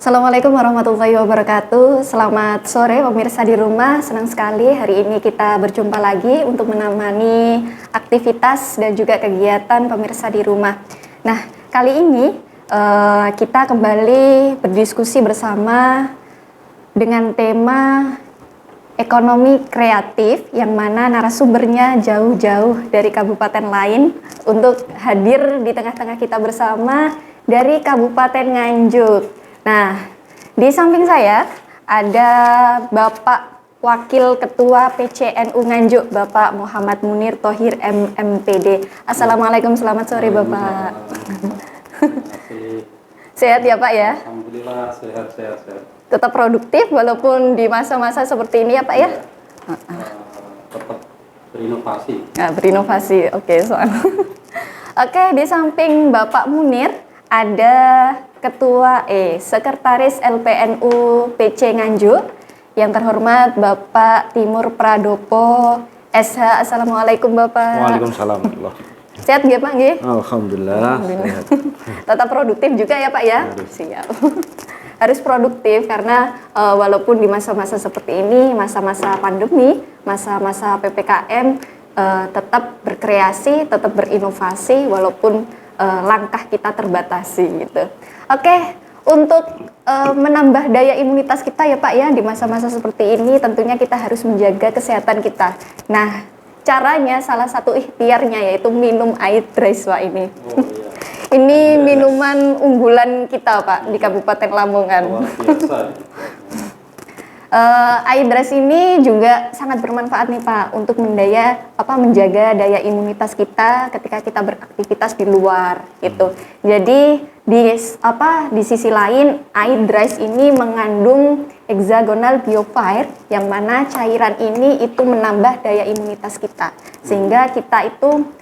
Assalamualaikum warahmatullahi wabarakatuh. Selamat sore pemirsa di rumah. Senang sekali hari ini kita berjumpa lagi untuk menemani aktivitas dan juga kegiatan pemirsa di rumah. Nah, kali ini kita kembali berdiskusi bersama dengan tema ekonomi kreatif, yang mana narasumbernya jauh-jauh dari kabupaten lain untuk hadir di tengah-tengah kita bersama dari Kabupaten Nganjuk. Nah, di samping saya ada Bapak Wakil Ketua PCNU Nganjuk, Bapak Muhammad Munir Thohir MMPD. Assalamualaikum, selamat sore Bapak. Sehat ya Pak ya? Alhamdulillah sehat. Tetap produktif walaupun di masa-masa seperti ini ya Pak ya? Tetap berinovasi. Nah, berinovasi, oke. Oke, di samping Bapak Munir ada Sekretaris LPNU PC Nganjuk yang terhormat Bapak Timur Pradopo SH. Assalamualaikum Bapak. Waalaikumsalam. Sehat nggih Pak nggih? Alhamdulillah. Sehat. Tetap produktif juga ya Pak ya? Harus. Siap. Harus produktif karena walaupun di masa-masa seperti ini, masa-masa pandemi, masa-masa PPKM, tetap berkreasi, tetap berinovasi walaupun langkah kita terbatasi gitu. Oke, untuk menambah daya imunitas kita ya Pak ya di masa-masa seperti ini tentunya kita harus menjaga kesehatan kita. Nah, caranya salah satu ikhtiarnya yaitu minum air dries Pak ini. Oh, iya. Ini minuman unggulan kita Pak di Kabupaten Lamongan. Air dries ini juga sangat bermanfaat nih Pak untuk menjaga daya imunitas kita ketika kita beraktivitas di luar gitu. Jadi di sisi lain air dries ini mengandung hexagonal biofire yang mana cairan ini itu menambah daya imunitas kita sehingga kita itu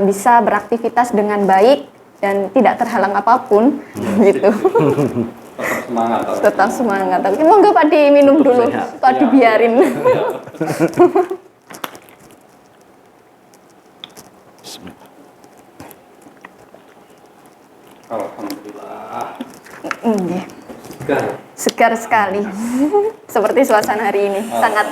bisa beraktivitas dengan baik dan tidak terhalang apapun gitu. Tetap semangat. Tapi monggo Pak diminum dulu, Pak dibiarin. Alhamdulillah. Segar sekali. Seperti suasana hari ini, sangat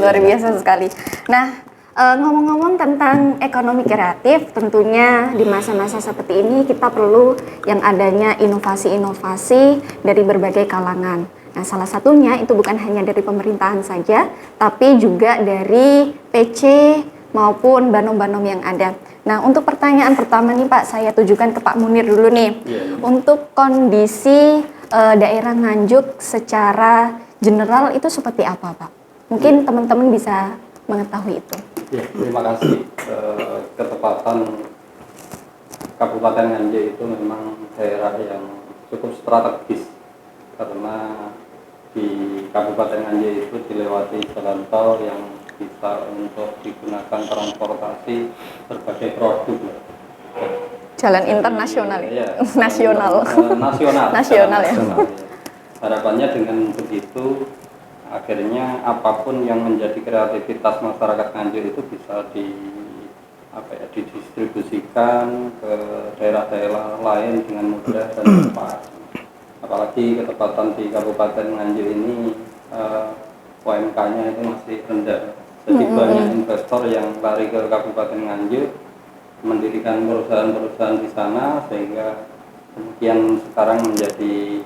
luar biasa sekali. Nah, ngomong-ngomong tentang ekonomi kreatif, tentunya di masa-masa seperti ini kita perlu yang adanya inovasi-inovasi dari berbagai kalangan. Nah, salah satunya itu bukan hanya dari pemerintahan saja, tapi juga dari PC maupun banom-banom yang ada. Nah, untuk pertanyaan pertama nih Pak, saya tujukan ke Pak Munir dulu nih. Untuk kondisi daerah Nganjuk secara general itu seperti apa Pak? Mungkin teman-teman bisa mengetahui itu. Ya, terima kasih. Ketepatan Kabupaten Nganjuk itu memang daerah yang cukup strategis karena di Kabupaten Nganjuk itu dilewati jalan tol yang bisa untuk digunakan transportasi berbagai produk. Jalan internasional ya? Nasional. Nasional ya. Harapannya dengan begitu akhirnya apapun yang menjadi kreativitas masyarakat Nganjuk itu bisa didistribusikan ke daerah-daerah lain dengan mudah dan cepat. Apalagi ketepatan di Kabupaten Nganjuk ini UMK-nya itu masih rendah. Jadi banyak investor yang lari ke Kabupaten Nganjuk mendirikan perusahaan-perusahaan di sana sehingga kemudian sekarang menjadi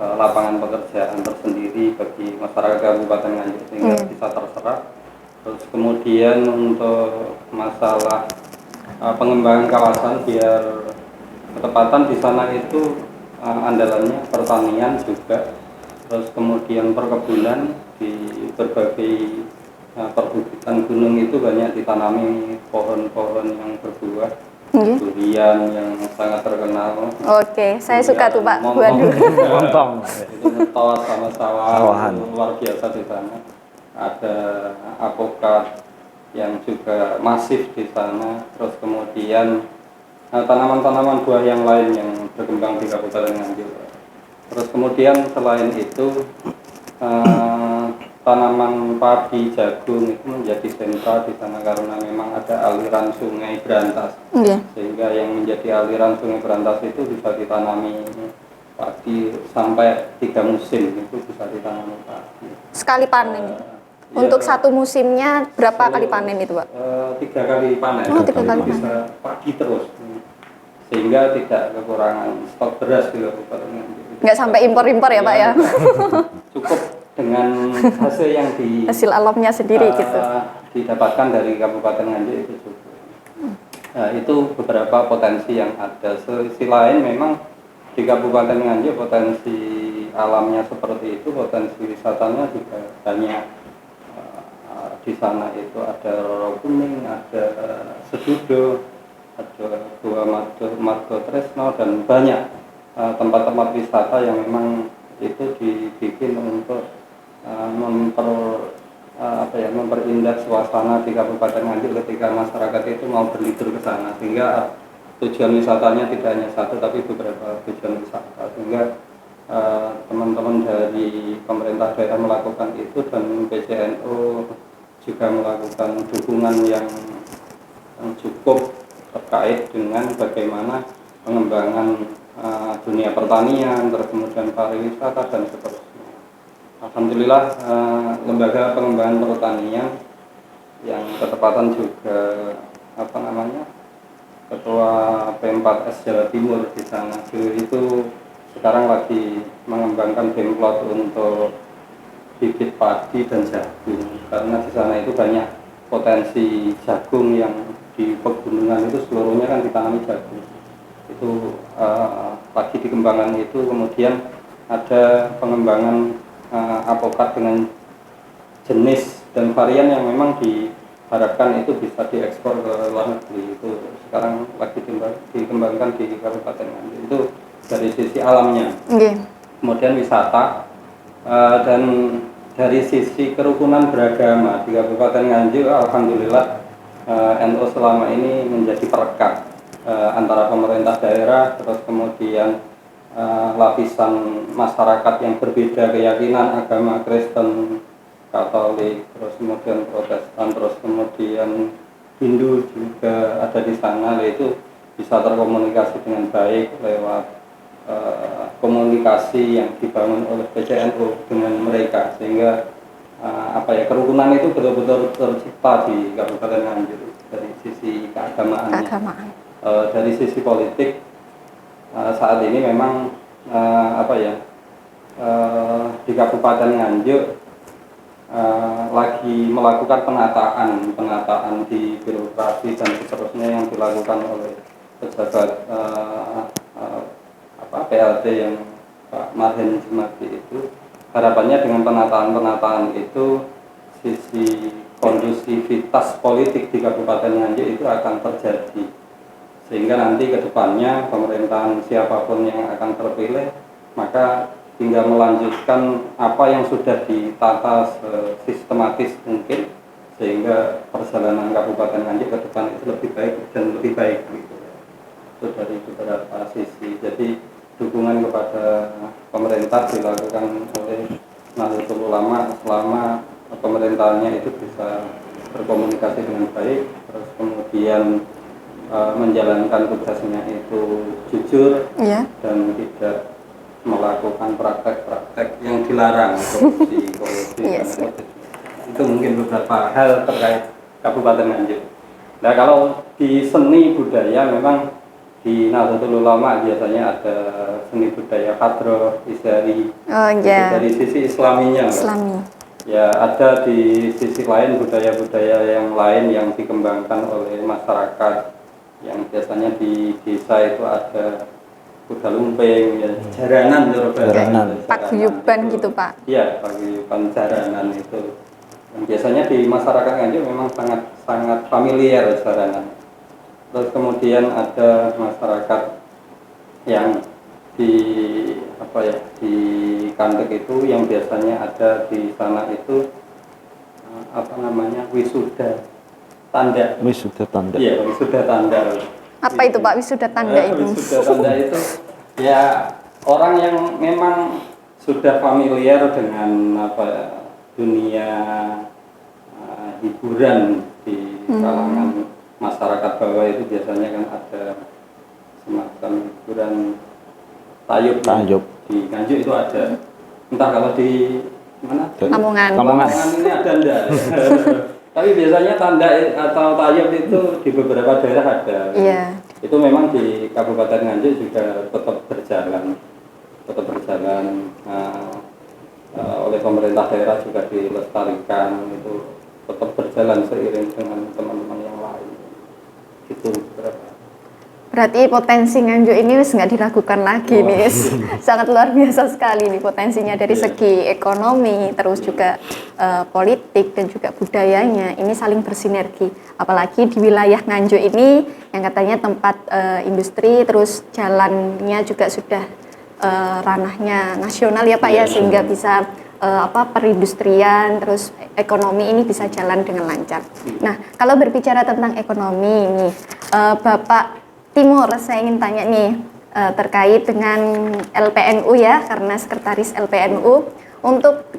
lapangan pekerjaan tersendiri bagi masyarakat Kabupaten Nganjuk sehingga bisa terserap. Terus kemudian untuk masalah pengembangan kawasan biar ketepatan di sana itu andalannya pertanian juga, terus kemudian perkebunan di berbagai perbukitan gunung itu banyak ditanami pohon-pohon yang berbuah. Durian yang sangat terkenal. Oke, saya suka tuh Pak. Montong. Itu ngetos sama sawahan luar biasa di sana. Ada apokat yang juga masif di sana. Terus kemudian tanaman-tanaman buah yang lain yang berkembang di Kabupaten Nganjuk. Terus kemudian selain itu tanaman padi, jagung itu menjadi sentra di sana karena memang ada aliran sungai Berantas. Sehingga yang menjadi aliran sungai Berantas itu bisa ditanami padi sampai 3 musim itu bisa ditanami padi. Sekali panen. Ya, Untuk satu musimnya berapa kali panen itu, Pak? 3 kali panen. Oh, 3 kali Bisa padi terus, sehingga tidak kekurangan stok beras di Kabupaten Nganjuk. Nggak sampai impor-impor ya, Pak ya? Cukup dengan hasil yang Hasil alamnya sendiri gitu. didapatkan dari Kabupaten Nganjuk itu cukup. Nah, itu beberapa potensi yang ada. Sisi lain memang di Kabupaten Nganjuk potensi alamnya seperti itu, potensi wisatanya juga banyak. Di sana itu ada Roro Kuning, ada Sedudo, ada Gua Margo Tresno, dan banyak tempat-tempat wisata yang memang itu dibikin untuk memperindah suasana di Kabupaten Nganjuk ketika masyarakat itu mau berlibur ke sana, sehingga tujuan wisatanya tidak hanya satu tapi beberapa tujuan wisata, sehingga teman-teman dari pemerintah daerah melakukan itu, dan PCNO juga melakukan dukungan yang cukup terkait dengan bagaimana pengembangan dunia pertanian, terus kemudian pariwisata dan seterusnya. Alhamdulillah lembaga pengembangan pertanian yang ketepatan juga ketua P4S Jawa Timur di sana itu sekarang lagi mengembangkan demplot untuk bibit padi dan jagung, karena di sana itu banyak potensi jagung yang di pegunungan itu seluruhnya kan ditanami jagung. Itu lagi dikembangkan itu, kemudian ada pengembangan apokat dengan jenis dan varian yang memang diharapkan itu bisa diekspor ke luar negeri. Itu sekarang lagi dikembangkan di Kabupaten Nganjuk. Itu dari sisi alamnya. Kemudian wisata dan dari sisi kerukunan beragama di Kabupaten Nganjuk, alhamdulillah NU selama ini menjadi perekat antara pemerintah daerah, terus kemudian lapisan masyarakat yang berbeda keyakinan, agama Kristen, Katolik, terus kemudian Protestan, terus kemudian Hindu juga ada di sana. Itu bisa terkomunikasi dengan baik lewat komunikasi yang dibangun oleh PCNU dengan mereka, sehingga kerukunan itu betul-betul tercipta di Kabupaten Nganjuk dari sisi keagamaannya. Dari sisi politik saat ini memang di Kabupaten Nganjuk lagi melakukan penataan di birokrasi dan seterusnya yang dilakukan oleh pejabat PLT yang Pak Marhen Jumadi itu. Harapannya dengan penataan itu sisi kondusivitas politik di Kabupaten Nganjuk itu akan terjadi, sehingga nanti ke depannya pemerintahan siapapun yang akan terpilih maka tinggal melanjutkan apa yang sudah ditata sistematis mungkin, sehingga perjalanan Kabupaten Nganjuk ke depan itu lebih baik dan lebih baik gitu. Itu dari beberapa sisi. Jadi dukungan kepada pemerintah dilakukan oleh Nahdlatul Ulama selama pemerintahannya itu bisa berkomunikasi dengan baik, terus kemudian menjalankan tugasnya itu jujur, dan tidak melakukan praktek-praktek yang dilarang, korupsi. Itu mungkin beberapa hal terkait Kabupaten Nganjuk. Nah, kalau di seni budaya memang di Nahdlatul Ulama biasanya ada seni budaya hadroh, isyari. Dari sisi Islaminya. Ya, ada di sisi lain budaya-budaya yang lain yang dikembangkan oleh masyarakat, yang biasanya di desa itu ada kuda lumping, ya, jaranan, paguyuban gitu, Pak. Iya, paguyuban jaranan itu. Dan biasanya di masyarakat Nganjuk memang sangat familiar jaranan. Terus kemudian ada masyarakat yang di Kandek itu yang biasanya ada di sana itu wisuda tanda. Iya, wisuda tanda. Apa itu, Pak, wisuda tanda itu? Wisuda tanda itu ya orang yang memang sudah familiar dengan dunia hiburan di kalangan masyarakat bawah itu. Biasanya kan ada semacam hiburan tayub. di Nganjuk itu ada. Entah kalau di mana? Lamongan. Lamongan. Ini ada enggak? Tapi biasanya tanda atau tayub itu di beberapa daerah ada. Iya. Itu memang di Kabupaten Nganjuk juga tetap berjalan. Oleh pemerintah daerah juga dilestarikan, itu tetap berjalan seiring dengan teman-teman yang lain. Itu beberapa. Berarti potensi Nganjuk ini wis nggak diragukan lagi nih, sangat luar biasa sekali nih potensinya dari segi ekonomi, terus juga politik dan juga budayanya ini saling bersinergi. Apalagi di wilayah Nganjuk ini yang katanya tempat industri, terus jalannya juga sudah ranahnya nasional ya Pak ya, sehingga bisa perindustrian, terus ekonomi ini bisa jalan dengan lancar. Nah, kalau berbicara tentang ekonomi ini, Bapak Timur, saya ingin tanya nih terkait dengan LPNU ya, karena sekretaris LPNU. Untuk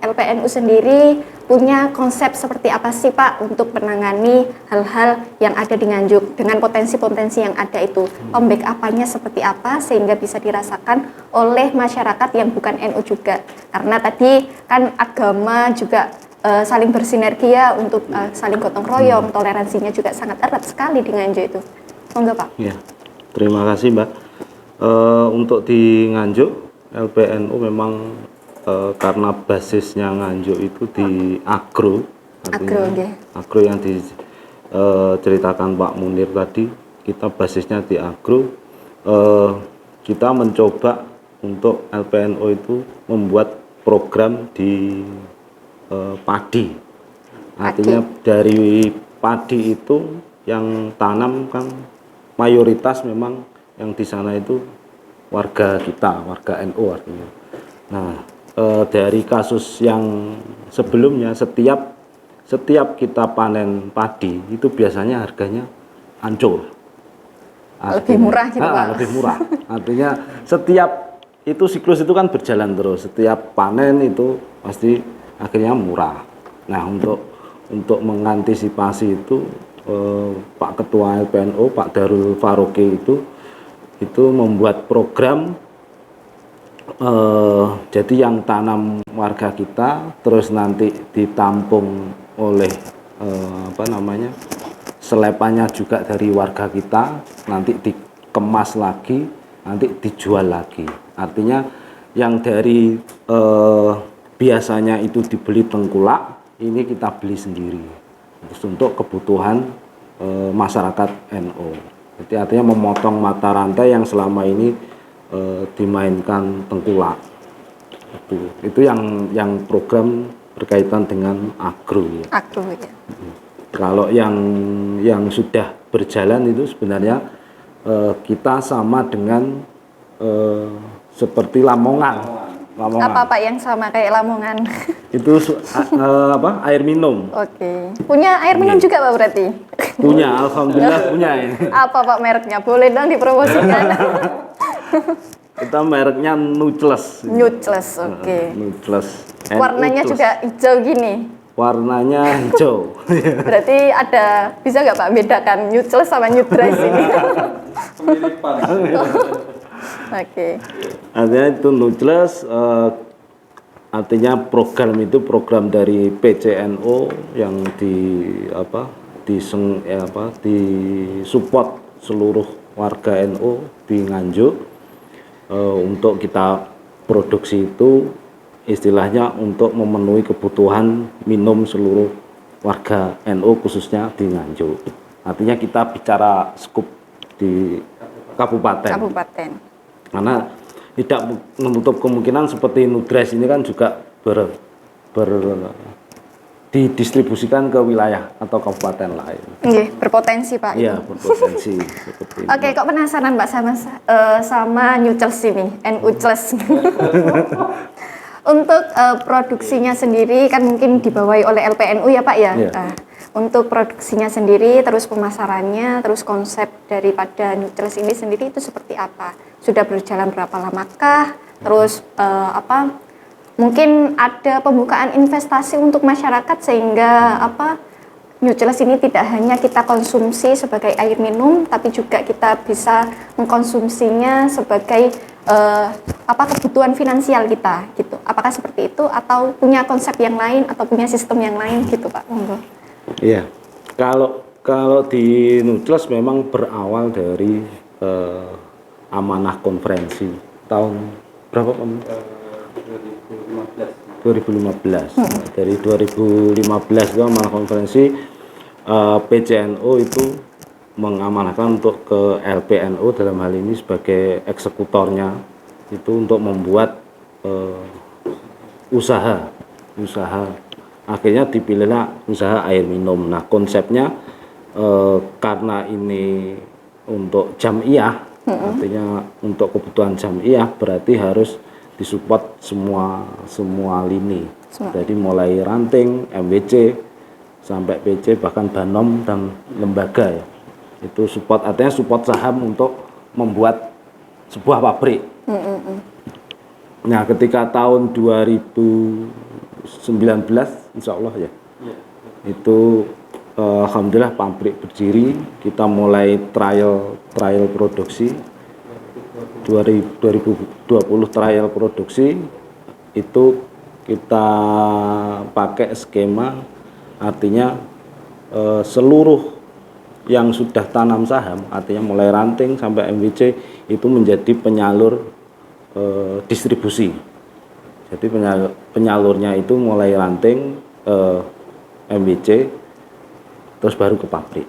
LPNU sendiri punya konsep seperti apa sih Pak untuk menangani hal-hal yang ada di Nganjuk dengan potensi-potensi yang ada itu? Pembackup-nya seperti apa sehingga bisa dirasakan oleh masyarakat yang bukan NU juga? Karena tadi kan agama juga saling bersinergi ya untuk saling gotong royong, toleransinya juga sangat erat sekali di Nganjuk itu. Monggo Pak. Ya, terima kasih Mbak. Untuk di Nganjuk, LPNU memang karena basisnya Nganjuk itu di agro, artinya agro yang diceritakan Pak Munir tadi, kita basisnya di agro. Kita mencoba untuk LPNU itu membuat program di padi. Artinya dari padi itu yang tanam kan mayoritas memang yang di sana itu warga kita, warga NU artinya. Nah, dari kasus yang sebelumnya setiap kita panen padi itu biasanya harganya hancur. Lebih murah gitu Pak. Lebih murah. Artinya setiap itu siklus itu kan berjalan terus. Setiap panen itu pasti akhirnya murah. Nah, untuk mengantisipasi itu Pak Ketua LPNU, Pak Darul Faruqi itu membuat program, jadi yang tanam warga kita, terus nanti ditampung oleh selepannya juga dari warga kita, nanti dikemas lagi, nanti dijual lagi. Artinya yang dari biasanya itu dibeli tengkulak, ini kita beli sendiri. Untuk kebutuhan masyarakat NU. Jadi artinya memotong mata rantai yang selama ini dimainkan tengkulak. Itu yang program berkaitan dengan agro. Ya. Agro ya. Kalau yang sudah berjalan itu sebenarnya kita sama dengan seperti Lamongan. Apa Pak yang sama kayak Lamongan? Itu air minum. Oke. Punya air minum juga Pak berarti? Punya, alhamdulillah punya ini. Apa Pak mereknya? Boleh dong dipromosikan. Kita mereknya Nucles. Nucles, oke. Nucles. Warnanya juga hijau gini. Warnanya hijau. Berarti bisa nggak Pak bedakan Nucles sama Nutris ini? Kemiripan. Oke. Artinya itu Nucles, artinya program itu program dari PCNO yang support seluruh warga NU di Nganjuk untuk kita produksi itu istilahnya untuk memenuhi kebutuhan minum seluruh warga NU khususnya di Nganjuk. Artinya kita bicara skup di kabupaten. Karena tidak menutup kemungkinan seperti Nudres ini kan juga didistribusikan ke wilayah atau kabupaten lain. Iya, berpotensi Pak. Iya, berpotensi seperti itu. Oke, kok penasaran Mbak sama Nucles ini, Nucles. Untuk produksinya sendiri kan mungkin dibawahi oleh LPNU ya Pak ya. Yeah. Untuk produksinya sendiri, terus pemasarannya, terus konsep daripada Nucles ini sendiri itu seperti apa? Sudah berjalan berapa lamakah? Terus mungkin ada pembukaan investasi untuk masyarakat sehingga Nucles ini tidak hanya kita konsumsi sebagai air minum, tapi juga kita bisa mengkonsumsinya sebagai apa kebutuhan finansial kita gitu. Apakah seperti itu atau punya konsep yang lain atau punya sistem yang lain gitu Pak? Monggo. Iya, kalau di Nujlos memang berawal dari amanah konferensi tahun berapa Pak? 2015. Dari 2015 itu amanah konferensi PCNO itu mengamanahkan untuk ke LPNO dalam hal ini sebagai eksekutornya itu untuk membuat usaha akhirnya dipilihlah usaha air minum. Nah konsepnya karena ini untuk jamiyah, artinya untuk kebutuhan jamiyah berarti harus disupport semua lini. Jadi mulai ranting, MWC sampai PC bahkan Banom dan lembaga ya. Itu support, artinya support saham untuk membuat sebuah pabrik. Nah ketika tahun 2019 insya Allah ya, itu alhamdulillah pabrik berdiri, kita mulai trial produksi 2020 trial produksi itu kita pakai skema, artinya seluruh yang sudah tanam saham, artinya mulai ranting sampai MWC itu menjadi penyalur distribusi. Jadi penyalurnya itu mulai ranting MWC terus baru ke pabrik.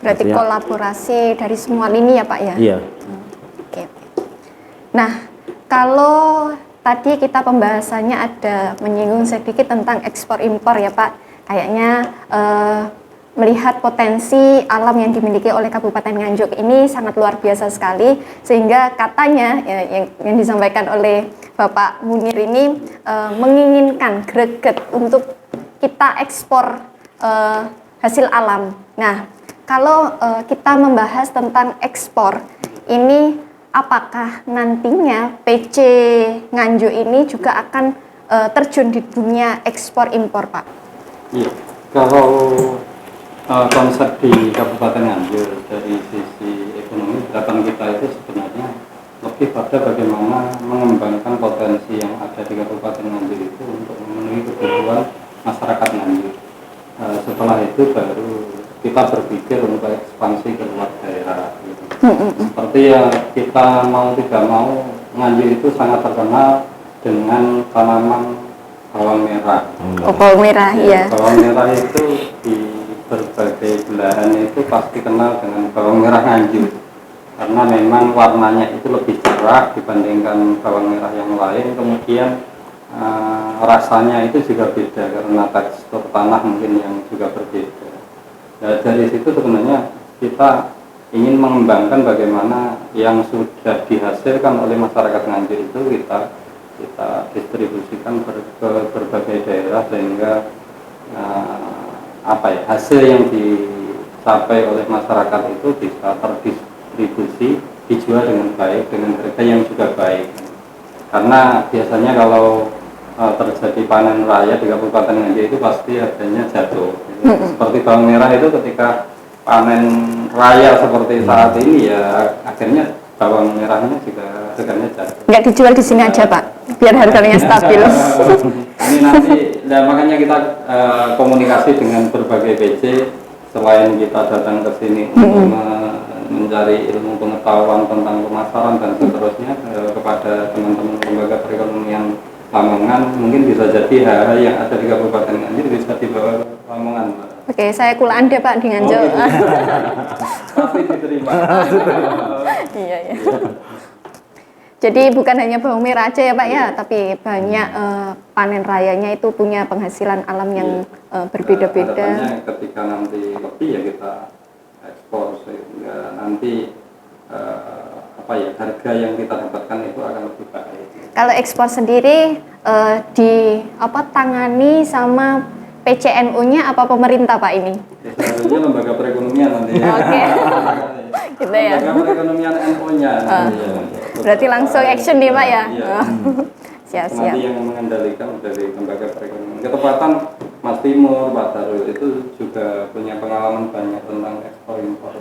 Berarti artinya, kolaborasi dari semua lini ya Pak ya? Iya. Oke. Nah kalau tadi kita pembahasannya ada menyinggung sedikit tentang ekspor impor ya Pak, kayaknya melihat potensi alam yang dimiliki oleh Kabupaten Nganjuk ini sangat luar biasa sekali, sehingga katanya ya, yang disampaikan oleh Bapak Munir ini menginginkan greget untuk kita ekspor hasil alam. Nah, kalau kita membahas tentang ekspor ini, apakah nantinya PC Nganjuk ini juga akan terjun di dunia ekspor impor Pak? Iya, kalau konsep di Kabupaten Nganjuk dari sisi ekonomi harapan kita itu sebenarnya lebih pada bagaimana mengembangkan potensi yang ada di Kabupaten Nganjuk itu untuk memenuhi kebutuhan masyarakat Nganjuk. Setelah itu baru kita berpikir untuk ekspansi ke luar daerah gitu. Seperti ya kita mau tidak mau, Nganjuk itu sangat terkenal dengan tanaman bawang merah. Oh, bawang merah ya. Bawang merah itu di berbagai belahan itu pasti kenal dengan bawang merah Nganjuk, karena memang warnanya itu lebih cerah dibandingkan bawang merah yang lain. Kemudian rasanya itu juga beda karena tekstur tanah mungkin yang juga berbeda. Nah, dari situ sebenarnya kita ingin mengembangkan bagaimana yang sudah dihasilkan oleh masyarakat Nganjuk itu kita distribusikan ke berbagai daerah, sehingga hasil yang dicapai oleh masyarakat itu bisa terdistribusi, dijual dengan baik, dengan harga yang juga baik. Karena biasanya kalau terjadi panen raya di Kabupaten Nganjuk itu pasti harganya jatuh. Seperti bawang merah itu ketika panen raya seperti saat ini ya akhirnya bawang merahnya juga harganya jatuh. Nggak dijual di sini aja Pak, biar harganya stabil. Ini nanti, nah makanya kita komunikasi dengan berbagai PC, selain kita datang ke sini untuk mencari ilmu pengetahuan tentang pemasaran dan seterusnya kepada teman-teman lembaga perekonomian Lamongan, mungkin bisa jadi hal yang ada di Kabupaten Nganjuk bisa dibawa ke Lamongan. Oke, saya kula Anda Pak di Nganjuk. Gitu. Tapi diterima. Iya. Jadi bukan hanya bawang merah aja ya Pak ya, tapi banyak panen rayanya itu punya penghasilan alam yang berbeda-beda. Harapannya ketika nanti lebih ya kita ekspor, sehingga nanti harga yang kita dapatkan itu akan lebih baik. Kalau ekspor sendiri tangani sama PCNU-nya apa pemerintah Pak ini? Sebenarnya lembaga perekonomian nanti. Oke. Gitu ya. Lembaga perekonomian NU-nya. Berarti langsung action nih Pak ya. Iya. Siap. Nanti yang mengendalikan dari lembaga perekonomian. Ketepatan Mas Timur, Pak Darul itu juga punya pengalaman banyak tentang ekspor impor.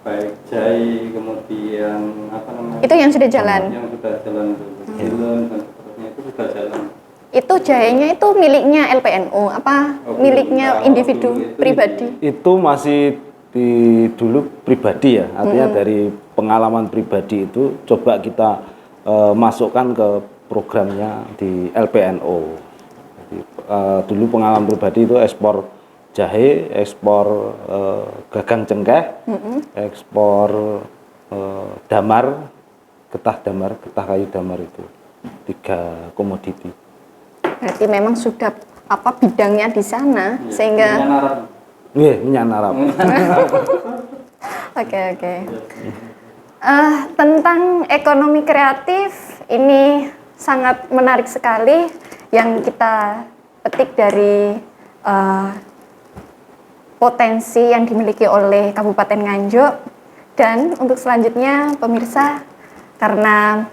baik jahe, kemudian apa namanya? Itu yang sudah jalan. Yang sudah jalan dulu, Dillon dan seterusnya itu sudah jalan. Itu jahenya itu miliknya LPNU apa Oh, miliknya belum. individu Dulu itu pribadi? Itu masih dulu pribadi ya, artinya dari pengalaman pribadi itu coba kita masukkan ke programnya di LPNO. Jadi, dulu pengalaman pribadi itu ekspor jahe, ekspor gagang cengkeh, ekspor damar, getah kayu damar itu 3 komoditi. Berarti memang sudah apa bidangnya di sana sehingga Minyak narap. oke. Tentang ekonomi kreatif ini sangat menarik sekali yang kita petik dari potensi yang dimiliki oleh Kabupaten Nganjuk. Dan untuk selanjutnya pemirsa, karena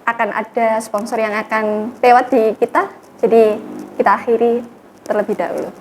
akan ada sponsor yang akan lewat di kita, jadi kita akhiri terlebih dahulu.